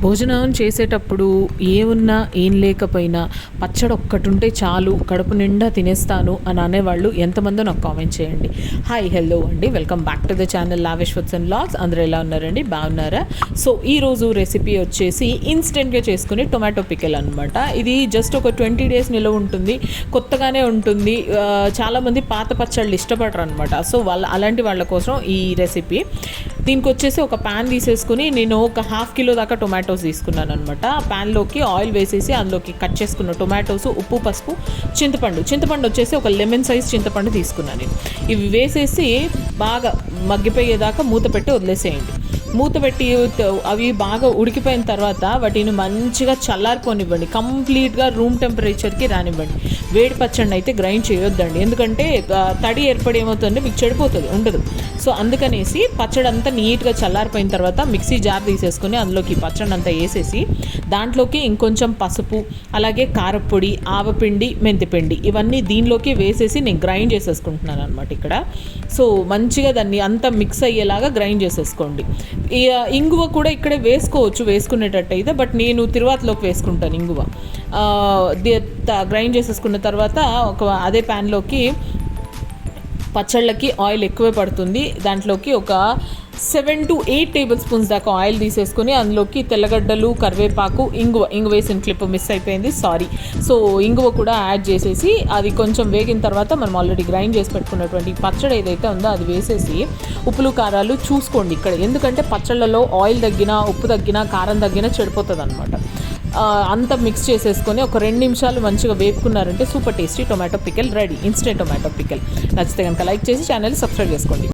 భోజనం చేసేటప్పుడు ఏమున్నా ఏం లేకపోయినా పచ్చడి ఒక్కటి ఉంటే చాలు కడుపు నిండా తినేస్తాను అని అనేవాళ్ళు ఎంతమందో నాకు కామెంట్ చేయండి. హాయ్ హలో అండి, welcome back to the channel lavish foods and vlogs. అందరూ ఎలా ఉన్నారండి? బాగున్నారా? సో ఈరోజు రెసిపీ వచ్చేసి ఇన్స్టెంట్గా చేసుకునే టొమాటో పికిల్ అనమాట. ఇది జస్ట్ ఒక 20 days నిలవ ఉంటుంది, కొత్తగానే ఉంటుంది. చాలామంది పాత పచ్చళ్ళు ఇష్టపడరు అనమాట. సో అలాంటి వాళ్ళ కోసం ఈ రెసిపీ. దీనికి వచ్చేసి ఒక ప్యాన్ తీసేసుకుని నేను ఒక 1/2 kilo దాకా టొమాటోస్ తీసుకున్నాను అనమాట. ఆ ప్యాన్లోకి ఆయిల్ వేసేసి అందులోకి కట్ చేసుకున్న టొమాటోస్, ఉప్పు, పసుపు, చింతపండు వచ్చేసి ఒక లెమన్ సైజ్ చింతపండు తీసుకున్నాను. ఇవి వేసేసి బాగా మగ్గిపోయేదాకా మూత పెట్టి వదిలేసేయండి. మూత పెట్టి అవి బాగా ఉడికిపోయిన తర్వాత వాటిని మంచిగా చల్లారిపోనివ్వండి. కంప్లీట్గా రూమ్ టెంపరేచర్కి రానివ్వండి. వేడి పచ్చడిని అయితే గ్రైండ్ చేయొద్దండి, ఎందుకంటే తడి ఏర్పడి ఏమవుతుంది, మీకు చెడిపోతుంది, ఉండదు. సో అందుకనేసి పచ్చడి అంతా నీట్గా చల్లారిపోయిన తర్వాత మిక్సీ జార్ తీసేసుకొని అందులోకి పచ్చడి అంతా వేసేసి దాంట్లోకి ఇంకొంచెం పసుపు, అలాగే కారపొడి, ఆవపిండి, మెంతిపిండి ఇవన్నీ దీనిలోకి వేసేసి నేను గ్రైండ్ చేసేసుకుంటున్నాను అనమాట ఇక్కడ. సో మంచిగా దాన్ని అంతా మిక్స్ అయ్యేలాగా గ్రైండ్ చేసేసుకోండి. ఇంగువ కూడా ఇక్కడే వేసుకోవచ్చు వేసుకునేటట్టయితే, బట్ నేను తిరువాతలోకి వేసుకుంటాను ఇంగువ. గ్రైండ్ చేసేసుకున్న తర్వాత అదే ప్యాన్లోకి పచ్చళ్ళకి ఆయిల్ ఎక్కువే పడుతుంది. దాంట్లోకి ఒక 7 to 8 tablespoons దాకా ఆయిల్ తీసేసుకొని అందులోకి తెల్లగడ్డలు, కరివేపాకు, ఇంగువ వేసిన క్లిప్ మిస్ అయిపోయింది, సారీ. సో ఇంగువ కూడా యాడ్ చేసేసి అది కొంచెం వేగిన తర్వాత మనం ఆల్రెడీ గ్రైండ్ చేసి పెట్టుకున్నటువంటి పచ్చడి ఏదైతే ఉందో అది వేసేసి ఉప్పులు కారాలు చూసుకోండి ఇక్కడ, ఎందుకంటే పచ్చళ్ళలో ఆయిల్ తగ్గినా, ఉప్పు తగ్గినా, కారం తగ్గినా చెడిపోతుంది అనమాట. అంతా మిక్స్ చేసేసుకొని ఒక 2 నిమిషాలు మంచిగా వేపుకున్నారంటే super tasty tomato pickle ready. Instant tomato pickle. నచ్చితే కనుక లైక్ చేసి ఛానల్ సబ్స్క్రైబ్ చేసుకోండి.